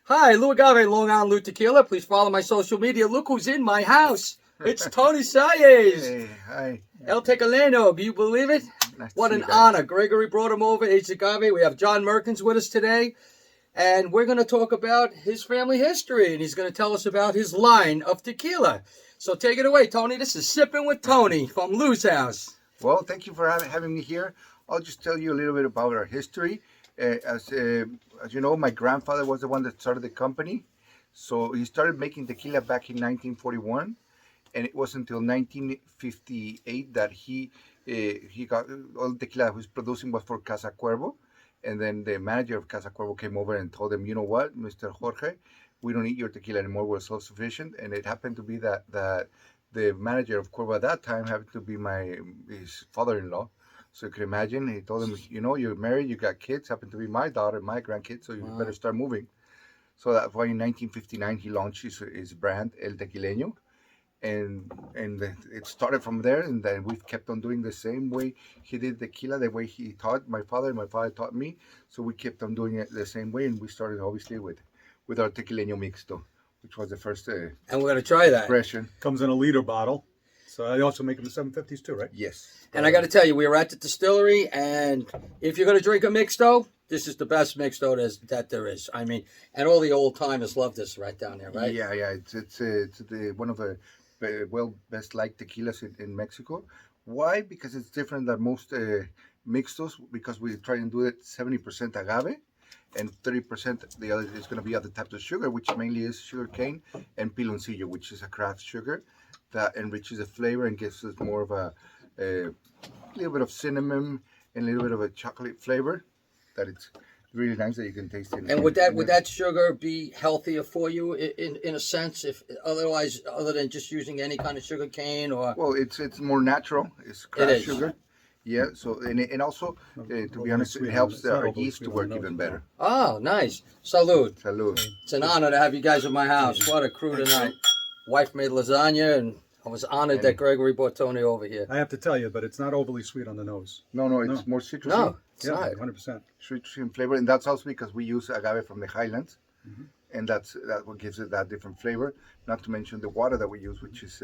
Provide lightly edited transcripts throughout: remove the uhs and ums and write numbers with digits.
Hi, Lou Agave, Long Island Lou Tequila. Please follow my social media. Look who's in my house. It's Tony Salles. Hey, hi. El Tequileño, do you believe it? Nice What to an see you guys. honor. Gregory brought him over, Aged Agave. We have John Merkins with us today. And we're going to talk about his family history. And he's going to tell us about his line of tequila. So take it away, Tony. This is Sipping with Tony from Lou's house. Well, thank you for having me here. I'll just tell you a little bit about our history. As you know, my grandfather was the one that started the company. So he started making tequila back in 1941. And it was until 1958 that he got all the tequila he was producing was for Casa Cuervo. And then the manager of Casa Cuervo came over and told him, you know what, Mr. Jorge, we don't need your tequila anymore. We're self-sufficient. And it happened to be that the manager of Cuervo at that time happened to be his father-in-law. So you can imagine, he told him, you know, you're married, you got kids, happened to be my daughter, my grandkids, so you better start moving. So that's why in 1959 he launched his brand, El Tequileño. And it started from there, and then we've kept on doing the same way he did tequila, the way he taught my father, and my father taught me. So we kept on doing it the same way, and we started obviously with our Tequileño Mixto, which was the first And we're going to try that. expression. Comes in a liter bottle. So I also make them in 750s too, right? Yes. And I got to tell you, we were at the distillery, and if you're going to drink a mixto, this is the best mixto that there is. I mean, and all the old timers love this right down there, right? Yeah. It's one of the best liked tequilas in Mexico. Why? Because it's different than most mixtos. Because we try and do it 70% agave, and 30% the other is going to be other types of sugar, which mainly is sugar cane and piloncillo, which is a craft sugar that enriches the flavor and gives us more of a little bit of cinnamon and a little bit of a chocolate flavor. That it's really nice that you can taste it. And would that sugar be healthier for you in a sense, if other than just using any kind of sugar cane or? Well, it's more natural. It's craft sugar. Yeah. So and also to be honest, it helps our yeast to work even better. Oh, nice. Salud. Salud. It's an honor to have you guys at my house. What a crew tonight. Wife made lasagna, and I was honored that Gregory brought Tony over here. I have to tell you, but it's not overly sweet on the nose. No, it's more citrusy. No, it's Yeah, not. 100%. Citrusy in flavor, and that's also because we use agave from the highlands, and that's what gives it that different flavor. Not to mention the water that we use, which is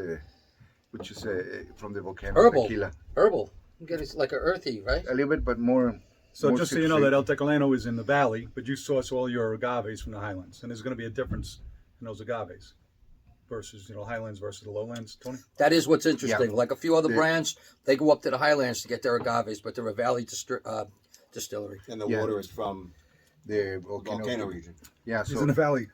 from the volcano Herbal. tequila. Herbal. You get it like a earthy, right? A little bit, but more. So more just so you know citrusy. that El Tequileño is in the valley, but you source all your agaves from the highlands. And there's going to be a difference in those agaves versus, highlands versus the lowlands, Tony? That is what's interesting. Yeah. Like a few other brands, they go up to the highlands to get their agaves, but they're a valley distillery. And the water is from the volcano region. Yeah, He's so in the valley.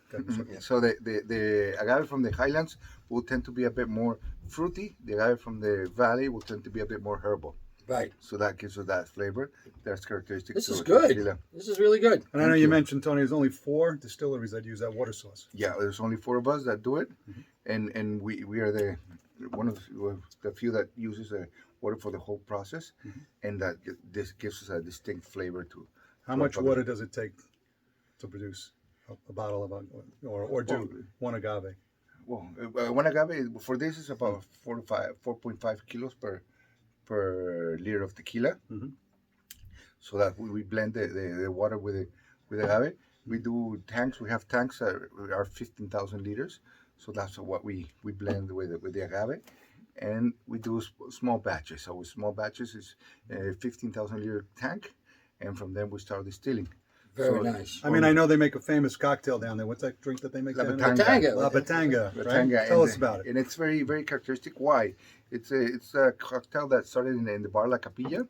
so the agave from the highlands will tend to be a bit more fruity. The agave from the valley will tend to be a bit more herbal. Right. So that gives us that flavor. That's characteristic. This to is our good. tequila. This is really good. And I know you mentioned, Tony, there's only 4 distilleries that use that water source. Yeah, there's only 4 of us that do it, and we are one of the few that uses water for the whole process, and that this gives us a distinct flavor to. How much water does it take to produce a bottle of, or do one agave? Well, one agave for this is about 4.5 kilos per liter of tequila. So that we blend the water with agave. We do tanks. We have tanks that are 15,000 liters. So that's what we blend with the agave, and we do small batches. So with small batches is 15,000 liter tank, and from then we start distilling. Very nice. I mean, I know they make a famous cocktail down there. What's that drink that they make down there? Batanga. La Batanga, right? Batanga, Tell us about it. And it's very, very characteristic. Why? It's a cocktail that started in the bar La Capilla,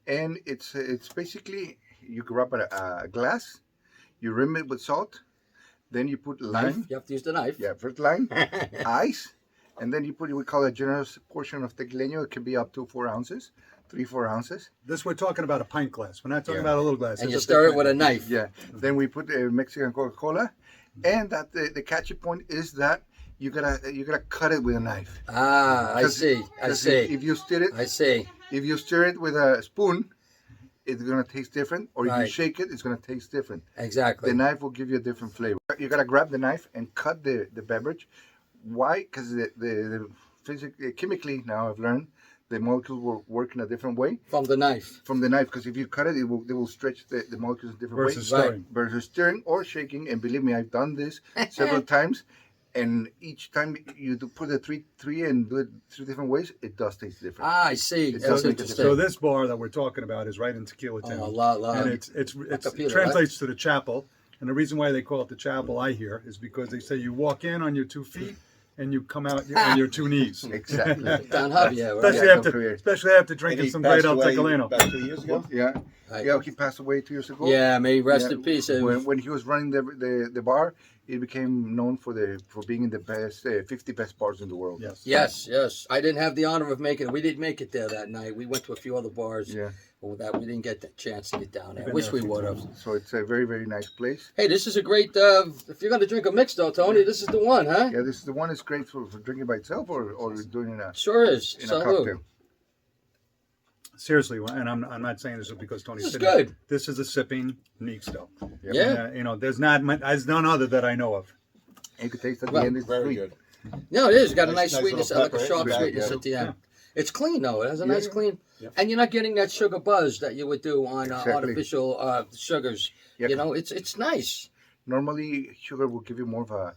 and it's basically you grab a glass, you rim it with salt, then you put lime. You have to use the knife. Yeah, first lime, ice, and then you put, we call a generous portion of tequileño. It can be up to 4 ounces, 3-4 ounces. This we're talking about a pint glass. We're not talking about a little glass. And It's you a stir big it with a pint. knife. Yeah. Then we put Mexican Coca-Cola, and that the catchy point is that you gotta cut it with a knife. Ah, I see. If you stir it, I see. if you stir it with a spoon, it's gonna taste different. Or if you Right. shake it, it's gonna taste different. Exactly. The knife will give you a different flavor. You gotta grab the knife and cut the beverage. Why? Because chemically now I've learned the molecules will work in a different way From the knife. from the knife. Because if you cut it, they will stretch the molecules in different Versus ways. stirring. Versus stirring or shaking. And believe me, I've done this several times. And each time you do put the three and do it 3 different ways, it does taste different. Ah, I see. It That's does make a interesting. So this bar that we're talking about is right in Tequila Town. Oh, la. And it Tequila, translates to the chapel. And the reason why they call it the chapel, I hear, is because they say you walk in on your 2 feet and you come out on your 2 knees. Exactly. Don Javier, right? Especially after drinking some great El Tequileño. About 2 years ago. Yeah. Right. Yeah, he passed away 2 years ago. Yeah, may he rest Yeah, in peace. When he was running the bar, he became known for being in the best 50 best bars in the world. Yes. Yes. I didn't have the honor of making it. We didn't make it there that night. We went to a few other bars. Yeah. That we didn't get the chance to get down there. I Been wish there we a few would have. So it's a very, very nice place. Hey, this is a great. If you're going to drink a mix, though, Tony, this is the one, huh? Yeah, this is the one that's great for drinking by itself or doing it Sure is. in a Salud. cocktail. Seriously, and I'm not saying this because Tony's This is sitting here. good. This is a sipping Mixto. Yeah. There's none other that I know of. You can taste at the Well, end. It's Very sweet. good. No, it is. It's got a nice Nice sweetness, little like a pepper, sharp yeah. sweetness Yeah. at the end. It's clean, though. It has a nice Yeah. clean. Yeah. And you're not getting that sugar buzz that you would do on Exactly. artificial sugars. Yeah. You know, it's nice. Normally, sugar will give you more of a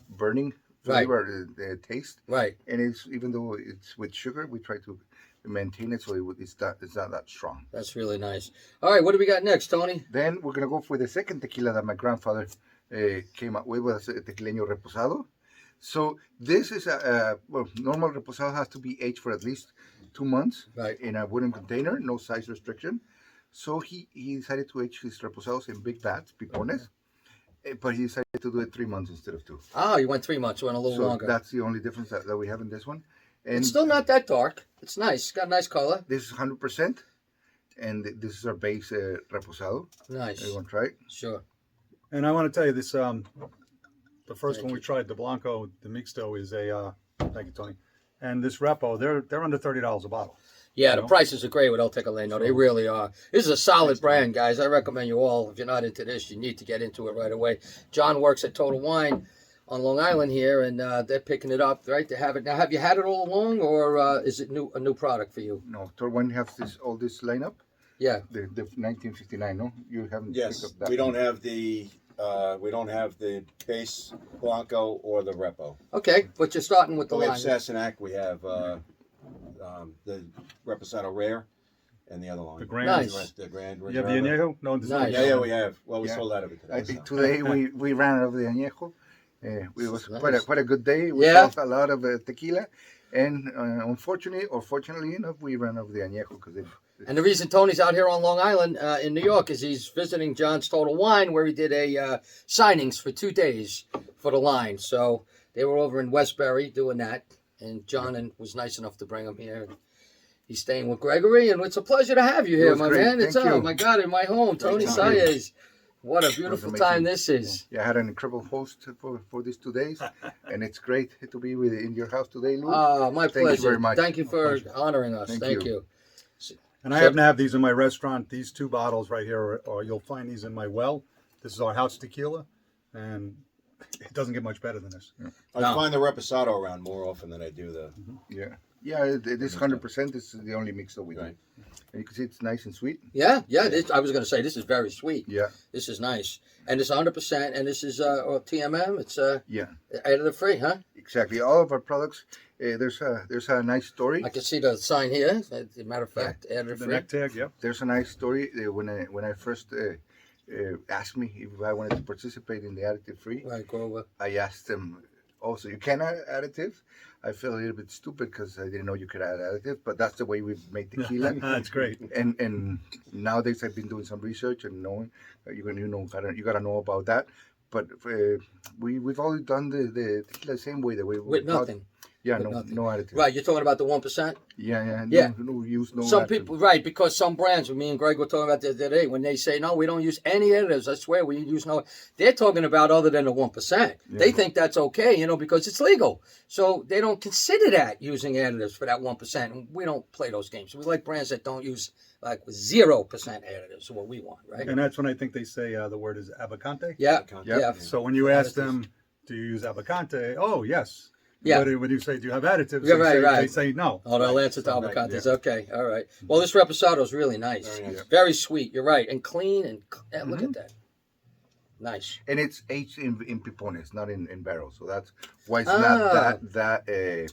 burning Right. flavor, taste. Right. And it's even though it's with sugar, we try to maintain it so it's not that strong. That's really nice. All right, what do we got next, Tony? Then we're gonna go for the second tequila that my grandfather came up with, was a Tequileño reposado. So this is normal reposado has to be aged for at least 2 months Right. in a wooden container, no size restriction. So he decided to age his reposados in big vats, pipones, but he decided to do it 3 months instead of 2. Oh, you went 3 months, went a little So longer. that's the only difference that we have in this one. And It's still not that dark. It's nice. It's got a nice color. this is 100%, and this is our base reposado. Nice. Everyone try it? Sure. And I want to tell you this: the first Thank one we you. tried, the Blanco, the Mixto, is a thank you, Tony. And this Repo, they're under $30 a bottle. Yeah, the know? prices are great with El Tequileño. They really are. This is a solid brand, guys. I recommend you all. If you're not into this, you need to get into it right away. John works at Total Wine on Long Island here, and they're picking it up, right? They have it now. Have you had it all along, or is it a new product for you? No, Torwine has all this lineup. Yeah. The 1959. No, you haven't Yes, picked up that. we don't have the base Blanco or the Repo. Okay, but you're starting with the We have line. Sassenach, we have the Reposado Rare, and the other line. The Grand. Nice. The Grand You have the Reserva. Añejo? No, this Nice. Yeah, we have. Well, we Yeah. sold out of it I today. think today we ran out of the añejo. It was Nice. quite a good day. We Yeah. sold a lot of tequila, and unfortunately, or fortunately enough, we ran out of the añejo because And the reason Tony's out here on Long Island in New York is he's visiting John's Total Wine, where he did a signings for 2 days for the line. So they were over in Westbury doing that, and John was nice enough to bring him here. He's staying with Gregory, and it's a pleasure to have you It here, was my great. man. It's Thank oh you. my God, in my home, Tony Thank you. Salles. What a beautiful amazing. time this is. I had an incredible host for these 2 days, and it's great to be in your house today, Lou. My Thank you pleasure. very much. Thank you for honoring us. Thank Thank you. you. And I happen to have these in my restaurant. These 2 bottles right here, or you'll find these in my well. This is our house tequila, and it doesn't get much better than this. I No. find the Reposado around more often than I do the. Yeah, it is 100%. This is the only mix that we do. Right. And you can see it's nice and sweet. Yeah. I was going to say this is very sweet. Yeah, This is nice, and it's 100%, and this is TMM. It's yeah, additive free, huh? exactly. All of our products, there's a nice story. I can see the sign here. As a matter of fact, additive The free. neck tag, yep. There's a nice story when I first asked me if I wanted to participate in the additive free. Right, go over. I asked them, also, you can add additives? I felt a little bit stupid because I didn't know you could add additives, but that's the way we make tequila. That's great. And nowadays I've been doing some research and knowing you gotta know about that. But we've always done the tequila the same way, the way With nothing. Yeah, With no nothing. no additives. Right, you're talking about the 1%. Yeah. Yeah. No use no. Some additives. people, right, because some brands, me and Greg were talking about the other day, when they say, no, we don't use any additives, I swear, we use no, they're talking about other than the 1%. They think that's okay, because it's legal. So they don't consider that using additives for that 1%. And we don't play those games. We like brands that don't use like 0% additives, what we want, right? And that's when I think they say the word is abacante. Yeah, Yeah. yeah. So when you ask them, do you use abacante? Oh, yes. Yeah. But when you say, do you have additives? Yeah, they right. say no. Oh, they'll answer to Albuquerque's. Okay, all right. Well, this reposado is really nice. Very nice. Very sweet. You're right, and clean. And look at that. Nice. And it's aged in pipones, not in barrels. So that's why it's Ah. not that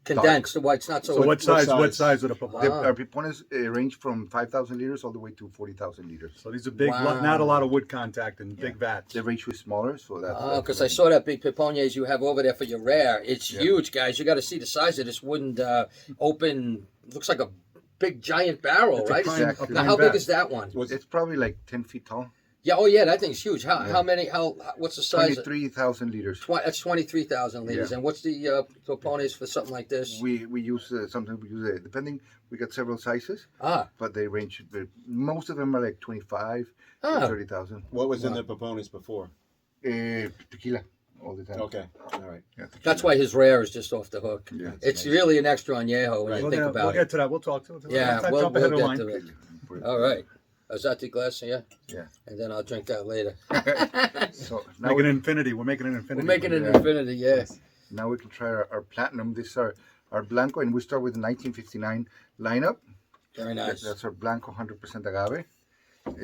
Condensed. Why it's not so. So what size are the The, pipones? our pipones range from 5,000 liters all the way to 40,000 liters. So these are big, Wow. not a lot of wood contact and big vats. The ratio is smaller, so that's. Oh, because I saw that big pipones you have over there for your rare. It's huge, guys. You got to see the size of this wooden open. Looks like a big giant barrel, It's a right? pine- Exactly. a Now, pine how big vat. is that one? It's probably like 10 feet tall. Yeah. Oh, yeah. That thing's huge. How many? What's the size? 23,000 liters. That's 23,000 liters. Yeah. And what's the pipones for something like this? We use sometimes we use depending. We got several sizes, but they range. Most of them are like 25, Ah. 30,000. What was in the proponents before? Tequila all the time. Okay, all right. Yeah, tequila. That's why his rare is just off the hook. Yeah. It's really an extra añejo when you We'll think get, about we'll it. get to that. We'll talk to it. Yeah, Let's not we'll jump ahead of get line. to it. All right. Is that the glass? Yeah. Yeah. And then I'll drink that later. So now Making an infinity. We're making an infinity. We're making an Yeah. infinity, yeah. Now we can try our platinum. This is our blanco, and we start with the 1959 lineup. Very nice. That's our blanco 100% agave.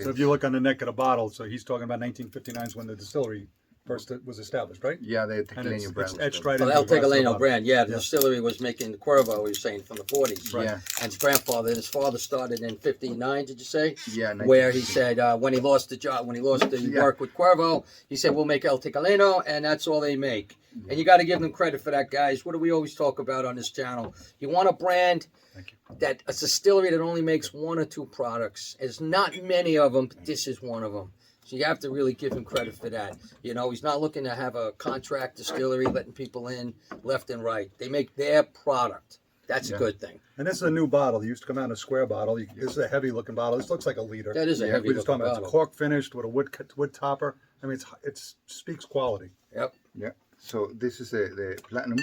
So if you look on the neck of the bottle, so he's talking about 1959 is when the distillery first was established, right? Yeah, the And Tequileño brand. it's etched right So into El the glass of the Tequeleño bottle. brand, yeah. The Yeah. distillery was making Cuervo, you were saying, from the 40s. Right. Yeah. And his grandfather and his father started in 59, did you say? Yeah, Where he 1959. said when he lost the job, when he lost the Yeah. work with Cuervo, he said, we'll make El Tequeleño, and that's all they make. And you got to give them credit for that, guys. What do we always talk about on this channel? You want a brand that a distillery that only makes one or two products. There's not many of them, but this is one of them. So you have to really give him credit for that. You know, he's not looking to have a contract distillery letting people in left and right. They make their product. That's a good thing. And this is a new bottle. It used to come out in a square bottle. This is a heavy looking bottle. This looks like a liter. That is a heavy We're just looking talking about bottle. it's cork finished with a wood topper. I mean, it speaks quality. Yep. Yeah. So this is the platinum,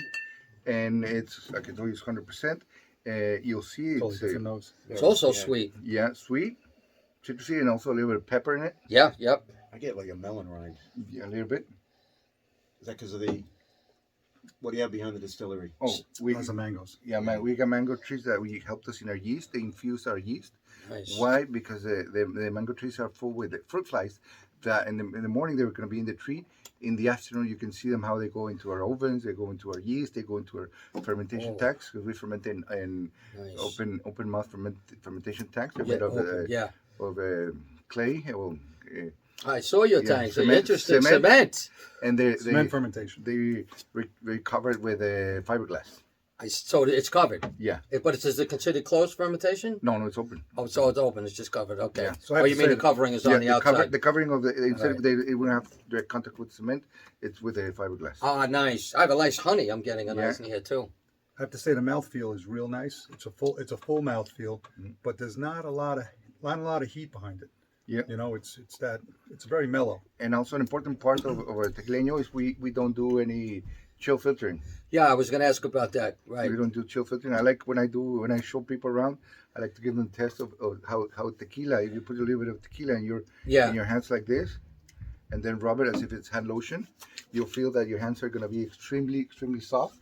and it's I can tell you it's 100%. You'll see Totally it's different nose. It's also sweet. sweet, citrusy, and also a little bit of pepper in it. Yeah, yep. I get like a melon rind. Yeah, a little bit. Is that because of what do you have behind the distillery? Oh, we Lots of mangoes. we got mango trees that we helped us in our yeast. They infused our yeast. Nice. Why? Because the mango trees are full with fruit flies. That in the morning they're going to be in the tree. In the afternoon, you can see them how they go into our ovens. They go into our yeast. They go into our fermentation tanks because we ferment in Nice. open mouth fermentation tanks. They're Yeah, made of open, yeah. clay. I saw your Yeah, tanks. cement- Interesting. cement. Cement. And they Cement fermentation. they cover it with fiberglass. So it's covered. Yeah. But is it considered closed fermentation? No, it's open. Oh, so it's open. It's just covered. Okay. Yeah. So I have Oh, you to mean say the covering is on the outside? The covering of the instead Right. of it won't have direct contact with cement. It's with a fiberglass. Ah, nice. I have a nice honey. I'm getting a nice Yeah. in here too. I have to say the mouthfeel is real nice. It's a full mouthfeel, but there's not a lot of heat behind it. Yeah. You know, it's very mellow. And also an important part of our Tequileño is we don't do any chill filtering. Yeah, I was going to ask about that. Right. We don't do chill filtering. I like when I show people around, I like to give them a test of how tequila. If you put a little bit of tequila in your hands like this, and then rub it as if it's hand lotion, you'll feel that your hands are going to be extremely soft.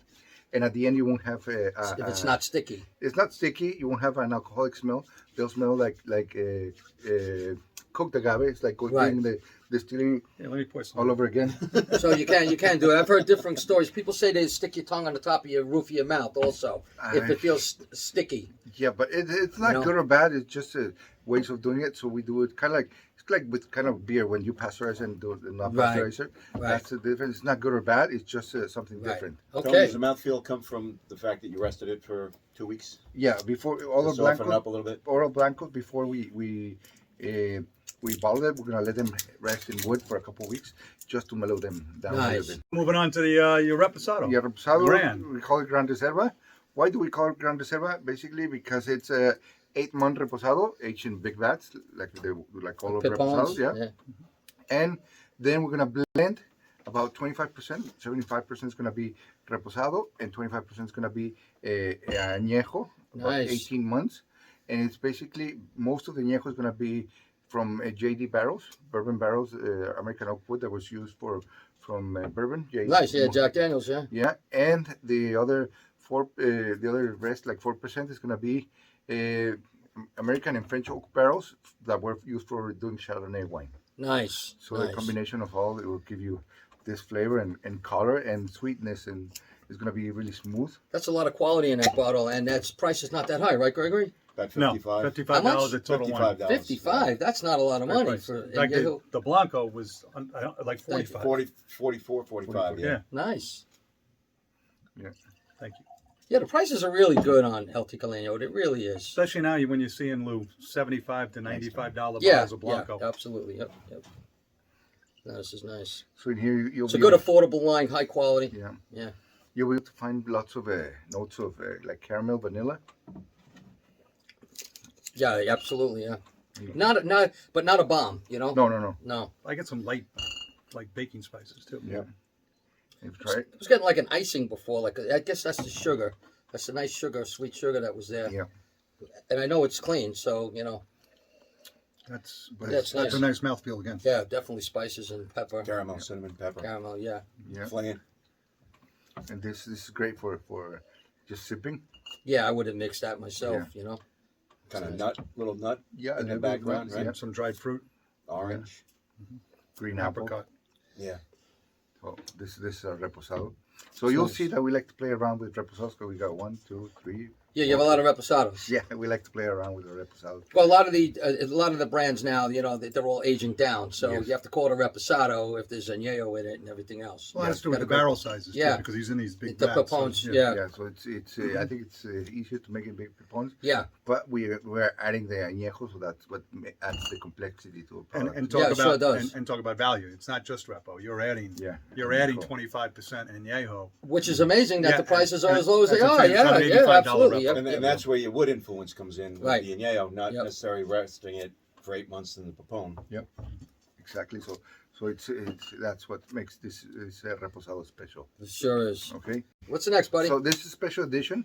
And at the end, you won't have If it's not sticky. It's not sticky. You won't have an alcoholic smell. They'll smell like cooked agave. It's like going the distilling Yeah, let me pour some. all over again. So you can do it. I've heard different stories. People say they stick your tongue on the top of your roof of your mouth also if it feels sticky. Yeah, but it's not good or bad. It's just ways of doing it. So we do it kind of like it's like with kind of beer when you pasteurize and do the not pasteurizer. Right. That's the difference. It's not good or bad. It's just something Right. different. Tony, Okay. does the mouthfeel come from the fact that you rested it for 2 weeks? Yeah, before all To the soften it blancos, up a little bit? oral blancos before we bottle it, we're gonna let them rest in wood for a couple of weeks just to mellow them down a Nice. little bit. Moving on to the your reposado. Yeah, reposado, Gran. we call it Gran Reserva. Why do we call it Gran Reserva? Basically because it's a 8-month reposado, aged in big vats, like all of reposados, yeah. And then we're gonna blend about 25%, 75% is gonna be reposado, and 25% is gonna be añejo, about Nice. 18 months. And it's basically most of the añejo is gonna be from JD barrels, bourbon barrels, American oak wood that was used from bourbon. Nice, yeah, Jack Daniels, yeah. Yeah, and the other the other rest, like 4%, is gonna be American and French oak barrels that were used for doing Chardonnay wine. Nice. So nice. the combination of all, it will give you this flavor and color and sweetness, and it's gonna be really smooth. That's a lot of quality in that bottle, and that's price is not that high, right, Gregory? About No, 55. $55 a total wine. $55. 55. That's not a lot of Great money price. for. In fact, the Blanco was like 45. 44, 45, Yeah, Nice. thank you. Yeah, the prices are really good on El Tequileño. It really is. Especially now when you see in Lou $75 to $95 Yeah, bottles of Blanco. yeah, absolutely. Yep, yep. No, this is nice. So in here you'll It's a be good affordable line, high quality. yeah. Yeah. You'll be able to find lots of notes of like caramel, vanilla. Yeah, absolutely. Yeah. Not a bomb. You know. No. No. I get some light, like baking spices too. Yeah. You've tried it? It was getting like an icing before. Like I guess that's the sugar. That's the nice sugar, sweet sugar that was there. Yeah. And I know it's clean, so you know. That's That's that's a nice. nice mouthfeel again. Yeah, definitely spices and pepper. Caramel, cinnamon, pepper. Caramel, yeah. Yeah. Flan. And this is great for just sipping. Yeah, I would have mixed that myself. Yeah. You know. Kind of nut, little nut Yeah. in the and background, yeah. right? Some dried fruit, Orange. Green apple. apricot. Yeah. Oh, this is reposado. So you'll see that we like to play around with reposados. We got 1, 2, 3. Yeah, you have a lot of reposados. Yeah, we like to play around with the reposado. Well, a lot of the brands now, you know, they're all aging down, so Yes. you have to call it a reposado if there's añejo in it and everything else. Well, it has to do with the Gotta go- barrel sizes Yeah. too, because he's in these big The vats. so, Papones, yeah. Yeah, so it's I think it's easier to make it big pipons, Yeah. but we're adding the añejo, so that's what adds the complexity to a product. And talk Yeah, it about sure does. and talk about value. It's not just repo. You're adding Yeah. 25% añejo. Which is amazing that Yeah, the prices are and as low as they that's a are. $10, Yeah, yeah, $85 absolutely. Yep, repo. And yep. that's where your wood influence comes in with Right. the añejo, not Yep. necessarily resting it for 8 months in the papone. Exactly. So it's that's what makes this reposado special. It sure is. Okay. What's the next, buddy? So this is special edition.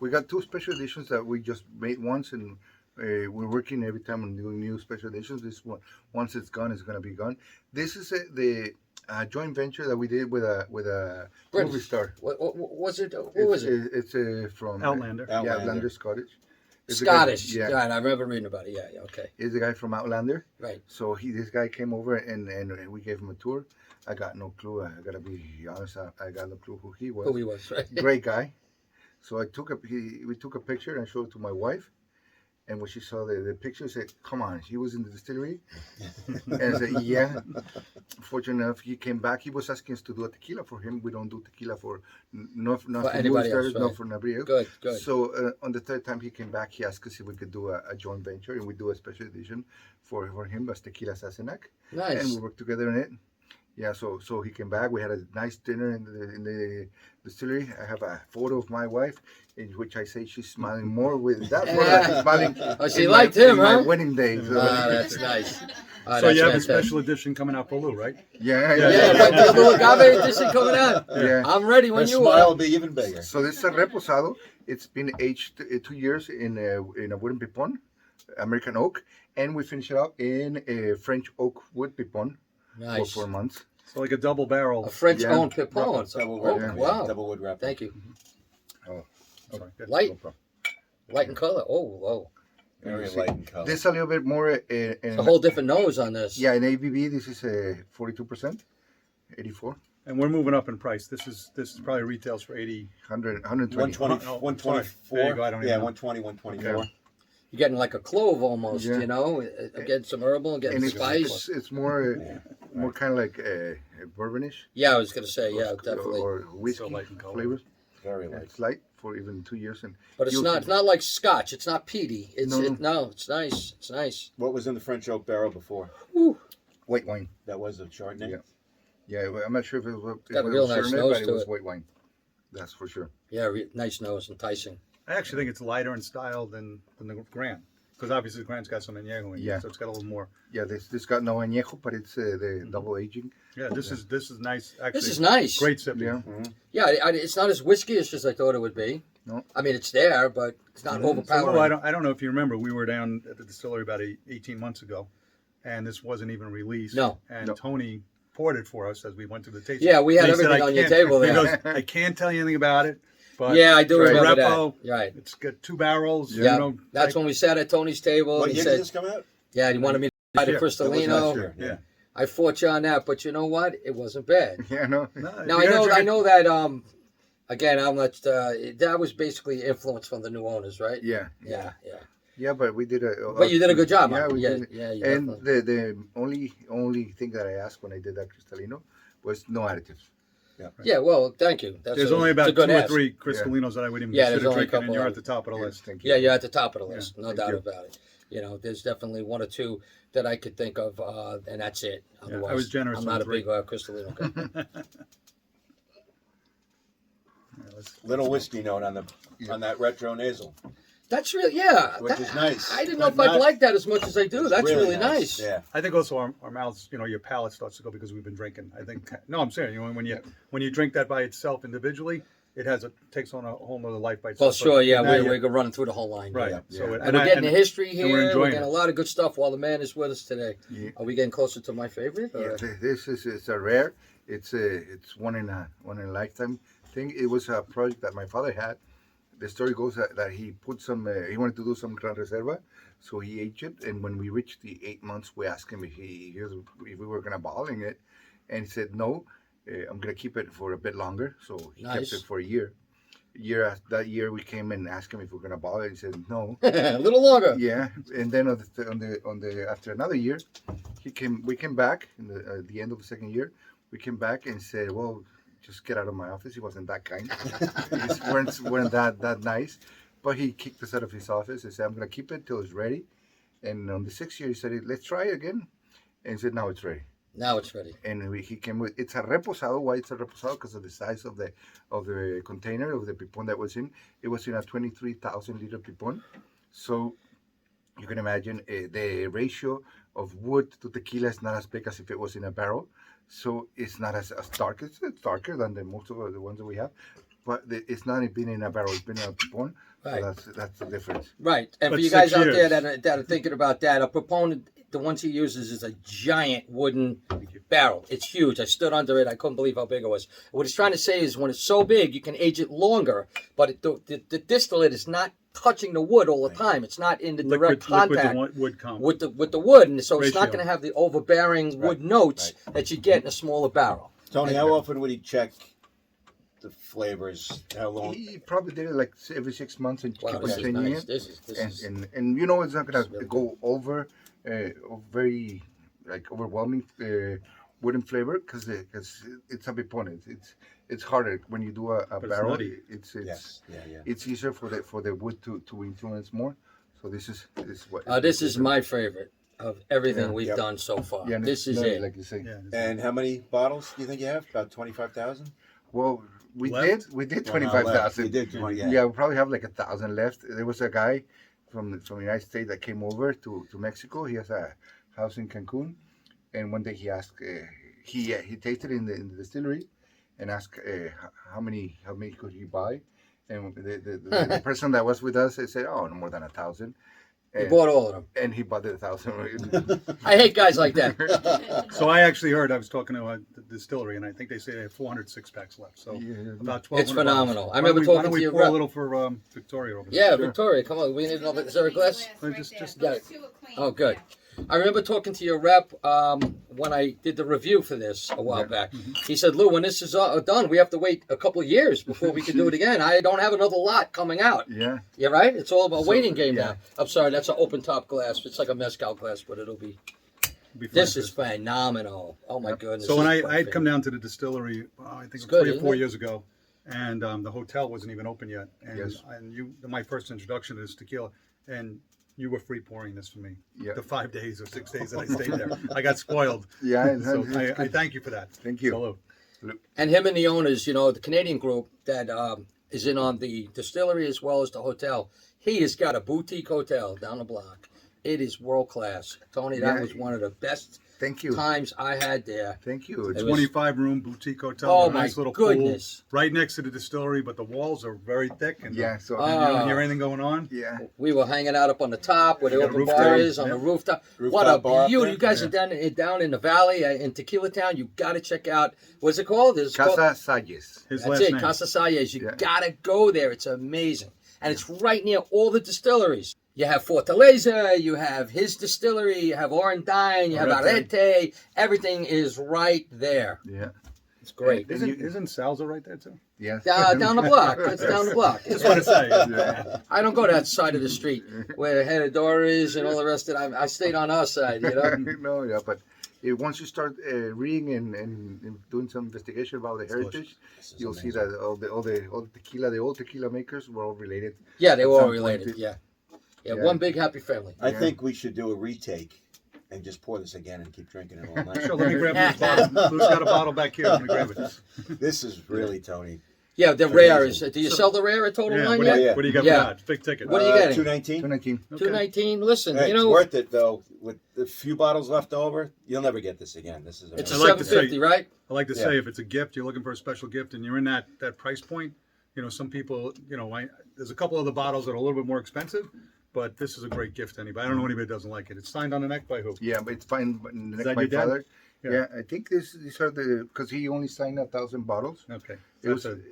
We got 2 special editions that we just made once, and we're working every time on doing new special editions. This one, once it's gone, it's gonna be gone. This is the joint venture that we did with a British. movie star. What was it? What was it? It's from Outlander. Yeah, Outlander. Outlander Scottish. It's a guy- Scottish. yeah, Right, I remember reading about it. Yeah, okay. is the guy from Outlander. Right. So this guy came over and we gave him a tour. I got no clue. I gotta be honest. I got no clue who he was. Who he was, right? Great guy. So we took a picture and showed it to my wife. And when she saw the picture, she said, "Come on, he was in the distillery." And I said, "Yeah." Fortunately enough, he came back. He was asking us to do a tequila for him. We don't do tequila for not for anybody new else, starters, not right. for nobody else. Good, good. So on the 3rd time he came back, he asked us if we could do a joint venture, and we do a special edition for him as Tequila Sassenach, and we Nice. worked together in it. Yeah, so he came back. We had a nice dinner in the distillery. I have a photo of my wife, in which I say she's smiling more with that photo. than she's smiling. Oh, she in liked my, him, in my huh? wedding day. So, That's nice. So you have a special edition coming out for Lou, right? yeah. Yeah, but the little agave edition coming out. Yeah. I'm ready Her when you smile will are. be even bigger. So this is a reposado. It's been aged 2 years in a wooden pipon, American oak, and we finish it out in a French oak wood pipon Nice. for 4 months. So like a double barrel. A French Yeah. owned pipon. Double Oh, wood. yeah, wow. Double wood wrap. Thank you. Sorry, good. Light, No problem. light in color. Oh, whoa. Very See, light in color. This is a little bit more. It's a whole different nose on this. Yeah, in ABV, this is 42%, 84, Oh, And we're moving up in price. This is probably retails for 80. 100, 120. 120, Oh, 124. there you go, I don't even Yeah, know. 120, 124. Yeah. You're getting like a clove almost, Yeah. you know? Getting some herbal and getting And spice. it's more more kind of like bourbonish. Yeah, I was going to say, yeah, or, definitely. Or whiskey light in color. flavors. Very Yeah, light. it's light for even 2 years. But it's you'll not see- it's not like scotch. It's not peaty. It's No, no, it's nice. It's nice. What was in the French oak barrel before? white wine. That was a Chardonnay? Yeah. Yeah, well, I'm not sure if it was, Got a real nice Chardonnay, nose but it to was it. white wine. That's for sure. Yeah, nice nose, enticing. I actually think it's lighter in style than the Grand. Because obviously the Grand's got some añejo in it, Yeah. so it's got a little more. Yeah, this got no añejo, but it's the double aging. Yeah, this is nice. Actually, This is nice. great sipping. Yeah. Yeah, it's not as whiskey as I thought it would be. No. I mean, it's there, but it's not So, overpowering. Lou, I don't know if you remember, we were down at the distillery about 18 months ago, and this wasn't even released. No. And No. Tony poured it for us as we went to the tasting. Yeah, we had And he said, everything "I on your can't-" table He there. goes, I can't tell you anything about it, but Yeah, I do it's a remember repo. that. Right. It's got 2 barrels. Yeah, You know, that's when we sat at Tony's table. What and he year said, did this come out? "Yeah, he wanted me to try the year. That was Crystalino." last year. Yeah. I fought you on that, but you know what? It wasn't bad. Yeah, no. No, Now you gotta drink I it. know that. Again, I'm not. That was basically influence from the new owners, right? Yeah. Yeah. Yeah, but we did a. But you did a good job. Yeah, on it. we yeah, did. yeah. You And definitely- the only thing that I asked when I did that Cristalino was no additives. yeah. Well, thank you. That's There's a, only it's a about good 2 or ask. 3 Crystalinos that I would even Yeah, there's consider only a drinking, and couple you're of at the top of the Yes, list. thank you. Yeah, you're at the top of the list. No thank doubt you. about it. You know, there's definitely 1 or 2 that I could think of, and that's it. Yeah, I Otherwise, was generous I'm on not a 3. big Crystalino guy. Little whiskey note on that retro nasal. That's really Which is nice. I didn't know But if I'd not- like that as much as I do. That's really nice. Yeah. I think also our mouths, your palate starts to go because we've been drinking. I think I'm saying, when you drink that by itself individually, it takes on a whole nother life by itself. Well, sure, yeah, Now we're running through the whole line. right. Yeah. So Yeah. And we're getting the history and here. we're We're enjoying getting it. a lot of good stuff while the man is with us today. Yeah. Are we getting closer to my favorite? Or? Yeah, this is it's a rare. It's one in a lifetime thing. It was a project that my father had. The story goes that he put some. He wanted to do some Gran Reserva, so he aged it. And when we reached the 8 months, we asked him if we were gonna bottling it, and he said no. I'm gonna keep it for a bit longer. So he Nice. kept it for a year. That year we came and asked him if we're gonna bottle it. He said no. A little longer. Yeah, and then on the after another year, we came back in the end of the second year. We came back and said, well, just get out of my office. He wasn't that kind. He just weren't that nice. But he kicked us out of his office and said, I'm gonna keep it till it's ready. And on the 6th year, he said, let's try it again. And he said, now it's ready. Now it's ready. And he came with it's a reposado. Why it's a reposado? Because of the size of the container of the pipon that was in. It was in a 23,000 liter pipon. So you can imagine the ratio of wood to tequila is not as big as if it was in a barrel. So it's not as dark. It's darker than most of the ones that we have. But it's not been in a barrel. It's been in a pipon. Right. So that's the difference. Right. And But for you 6 guys out years. there that are thinking about that, a proponent, the ones he uses is a giant wooden barrel. It's huge. I stood under it. I couldn't believe how big it was. What he's trying to say is when it's so big, you can age it longer, but the distillate is not touching the wood all the time. It's not in the direct contact wood comp. with the wood, and so it's not Ratio. going to have the overbearing wood notes that you get in a smaller barrel. Tony, how often would he check the flavors? How long? He probably did it like every 6 months and Wow, keep this is changing nice. it. This is And you know it's not gonna really go over very like overwhelming wooden flavor because it's a pipon. It's harder when you do a But it's barrel. nutty. It's Yes. Yeah. it's easier for the wood to influence more. So this is what this is my favorite of everything Yeah. we've Yep. done so far. and This it's is nutty, it. like you say. Yeah, And how many bottles do you think you have? About 25,000? Well, we Left? did Well, not left. 25,000. You did 20, Yeah, we probably have like 1,000 left. There was a guy from the United States that came over to Mexico. He has a house in Cancun, and one day he asked, he tasted in the distillery, and asked how many could he buy, and the person that was with us said, oh, no more than 1,000. We bought all of them. And he bought the 1,000. I hate guys like that. So I actually heard, I was talking to the distillery, and I think they say they have 406 packs left. So Yeah. about 12. It's phenomenal. I Why remember don't we- why talking don't to we your pour a rep. little for Victoria over Yeah, there. Victoria, come on. We need another. Is there a glass? Just got it. Oh, good. I remember talking to your rep when I did the review for this a while back. He said, Lou, when this is done, we have to wait a couple of years before we can do it again. I don't have another lot coming out. Yeah. Yeah, right? It's all about So, waiting game yeah. now. I'm sorry, that's an open top glass. It's like a mezcal glass, but it'll be. This is phenomenal. Oh, my goodness. So when This is I had perfect. come down to the distillery, I think It's good, 3 or isn't 4 it? years ago, and the hotel wasn't even open yet. And, Yes. and my first introduction to this tequila, and you were free pouring this for me. Yeah. The 5 days or 6 days that I stayed there, I got spoiled. Yeah, it's So good. I thank you for that. Thank you. Salute. And him and the owners, the Canadian group that is in on the distillery as well as the hotel. He has got a boutique hotel down the block. It is world class. Tony, that Yeah. was one of the best Thank you. times I had there. Thank you. It was- 25-room boutique hotel. Oh with a my nice little goodness. pool right next to the distillery, but the walls are very thick and Yeah, so and you don't hear anything going on. yeah. We were hanging out up on the top where the Yeah, open rooftop. bar is on Yeah. the rooftop. Rooftop What a bar up beauty! there? You guys are down in the valley in Tequila Town. You got to check out. What's it called? It's called Casa Salles. His that's last it, name. Casa Salles. You Yeah. gotta go there. It's amazing, and it's right near all the distilleries. You have Fortaleza, you have his distillery, you have Orandine, you have Arete. Arete. Everything is right there. Yeah. It's great. And Isn't Salza right there too? Yes. Down the block. It's down the block. Just want to say. Yeah. I don't go to that side of the street where the head of door is and all the rest of it. I stayed on our side, you know. No, yeah, but once you start reading and doing some investigation about the heritage, you'll see that all the tequila, the old tequila makers were all related. Yeah, they At were all some related. point, Yeah. Yeah. One big happy family. I Yeah. think we should do a retake and just pour this again and keep drinking it all night. Sure, let me grab this bottle. Who's got a bottle back here? Let me grab it. This is really, Tony. Yeah, the rare is. Do you sell the rare at Total Yeah, Wine what, yet? do you, Yeah. what do you got Yeah. for that? Big ticket. What are you getting? 219. 219. Okay. $2.19. Listen, Hey, you it's know, worth it though. With the few bottles left over, you'll never get this again. This is it's I a like to say- $7.50, right? I like to Yeah. say if it's a gift, you're looking for a special gift, and you're in that price point. You know, some people, there's a couple other bottles that are a little bit more expensive, but this is a great gift to anybody. I don't know anybody that doesn't like it. It's signed on the neck by who? Yeah, but it's fine. But that my your dad? father. Yeah. Yeah. I think these are because he only signed 1,000 bottles. Okay. It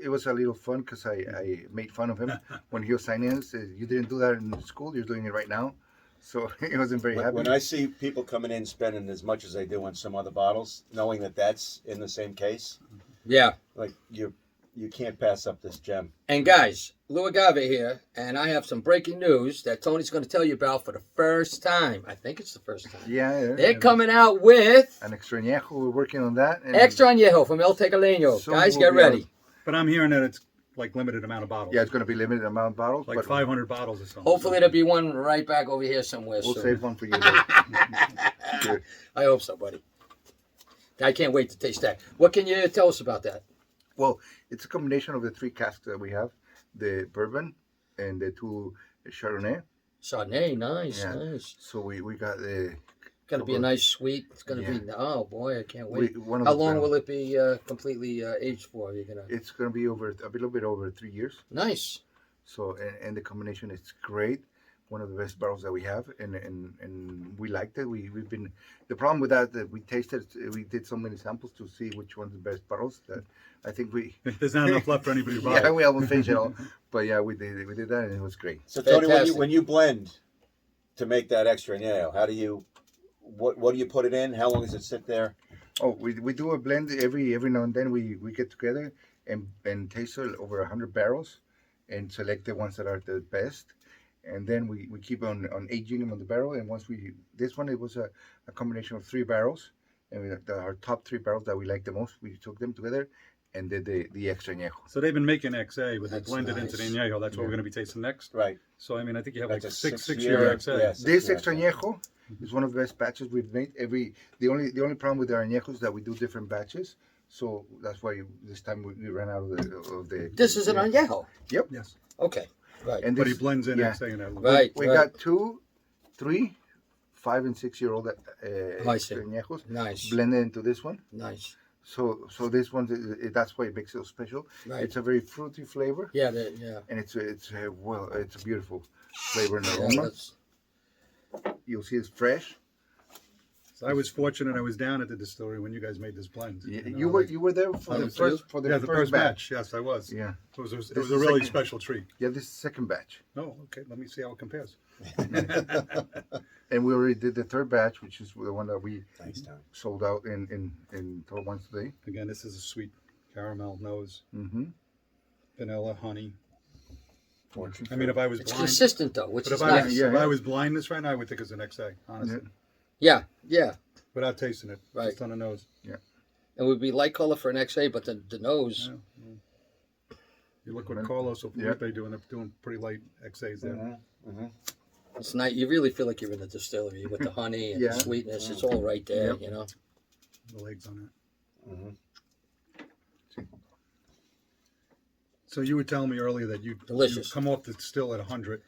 was a little fun because I made fun of him when he was signing in. Said, "You didn't do that in school. You're doing it right now." So he wasn't very happy. When I see people coming in spending as much as they do on some other bottles, knowing that that's in the same case, Yeah. like you can't pass up this gem. And guys, Lou Agave here, and I have some breaking news that Tony's going to tell you about for the first time. I think it's the first time. Yeah. They're coming out with An extrañejo. We're working on that. And Extra Añejo from El Tequileño. So Guys, we'll get be ready. But I'm hearing that it's like limited amount of bottles. Yeah, it's going to be limited amount of bottles. Like but 500 bottles or something. Hopefully there'll be one right back over here somewhere we'll soon. save one for you. Good. I hope so, buddy. I can't wait to taste that. What can you tell us about that? Well, it's a combination of the 3 casks that we have: the bourbon and the 2 Chardonnay. Chardonnay, nice, Yeah. nice. So we got the. Going to be a nice sweet. It's going to Yeah. be, oh boy, I can't wait. One of How the- long will it be completely aged for? You're gonna It's going to be over a little bit over 3 years. nice. So and the combination is great. One of the best barrels that we have, and we liked it. We've been the problem with that we tasted. We did so many samples to see which one's the best barrels. That I think we There's not enough left for anybody to buy. yeah we haven't finished it all, but yeah we did that and it was great. So Tony, Fantastic. when you blend to make that extra añejo, how do you what do you put it in? How long does it sit there? Oh, we do a blend every now and then. We get together and taste over 100 barrels and select the ones that are the best. And then we keep on aging them on the barrel. And once this one, it was a combination of 3 barrels. And our top 3 barrels that we like the most, we took them together and did the extra añejo. So they've been making XA, but they That's blended into the nice. añejo. That's what we're going to be tasting next. Right. So I mean, I think you have That's like a six 6 year year, XA. yes. This Yeah. extra añejo is one of the best batches we've made. The only problem with our añejos is that we do different batches. So that's why this time we ran out of the. This is an Añejo. Yes. Okay, right. And But he this, blends in yeah. XA in that. Right. We got 2, 3, 5, and 6 year old I see. extra añejos Nice, blended into this one. nice. So this one, that's why it makes it so special. Right. It's a very fruity flavor, Yeah, yeah. and it's a beautiful flavor and Yeah, aroma. that's- You'll see it's fresh. So I was fortunate. I was down at the distillery when you guys made this blend. You were there for Oh, the the first the first batch. Yes, I was. Yeah, It was This a is really second. special treat. yeah. This is the second batch, Oh, okay. Let me see how it compares. and we already did the third batch, which is the one that we Thanks, Tony. sold out in Total Wines today. Again, this is a sweet caramel nose, Mm-hmm. vanilla, honey. Fortune. I mean, if I was It's blind, consistent though, which but is if I, nice. Yeah. if I was blind this right now, I would think it's an XA, honestly, Yeah, yeah. without tasting it, Right. just on the nose. It would be light color for an XA, but the nose. Yeah. You look what Carlos or Yeah. Felipe doing; they're doing pretty light XAs there. Mm-hmm. Mm-hmm. It's nice. You really feel like you're in the distillery with the honey and Yeah. the sweetness. It's all right there, Yep. you know. The legs on it. Mm-hmm. So you were telling me earlier that you Delicious. come off the still at 100.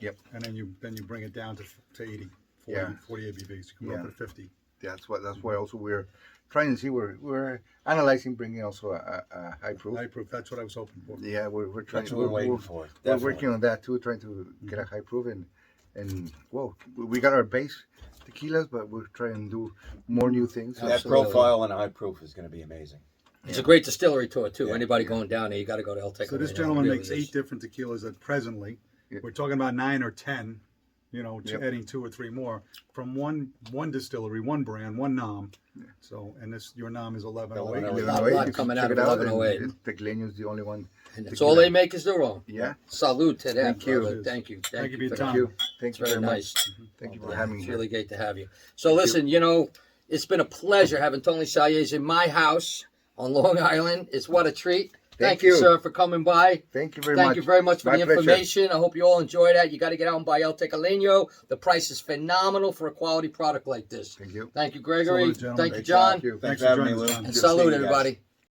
Yep. And then you bring it down to 80, 40, Yeah. 40 ABVs. You come Yeah. up at 50. That's why also we're trying to see, we're analyzing bringing also a high proof. High proof. That's what I was hoping for. Yeah, we're trying. That's what we're waiting for. We're Definitely. working on that too, trying to get a high proof and well, we got our base tequilas, but we're trying to do more new things. That Absolutely. profile and high proof is going to be amazing. It's a great distillery tour too. Yeah. Anybody going down there, you got to go to El Tequila. So this gentleman makes 8 different tequilas at presently. Yeah. We're talking about 9 or 10. You know, Yep. adding 2 or 3 more from one distillery, one brand, one nom. Yeah. So, and your nom is 1108. 1108. A lot You should coming check out of it 1108. and Tequileño is the only one. And that's all they make is their own. Yeah. Salute to them. Thank you. brother. Thank you. Thank you for for your that. time. Thank you. Thank It's you very very nice. much. Thank you for having me It's here. really great to have you. So listen, you know, it's been a pleasure having Tony Salles in my house on Long Island. It's what a treat. Thank you, you. sir, for coming by. Thank you very much. Thank you very much for My the pleasure. information. I hope you all enjoy that. You got to get out and buy El Tequileño. The price is phenomenal for a quality product like this. Thank you. Thank you, Gregory. Salute, gentlemen. Thank you, Thank John. you. Thanks Thanks for for having me, joining us, Lou. John. And Good to see salute, you guys. everybody.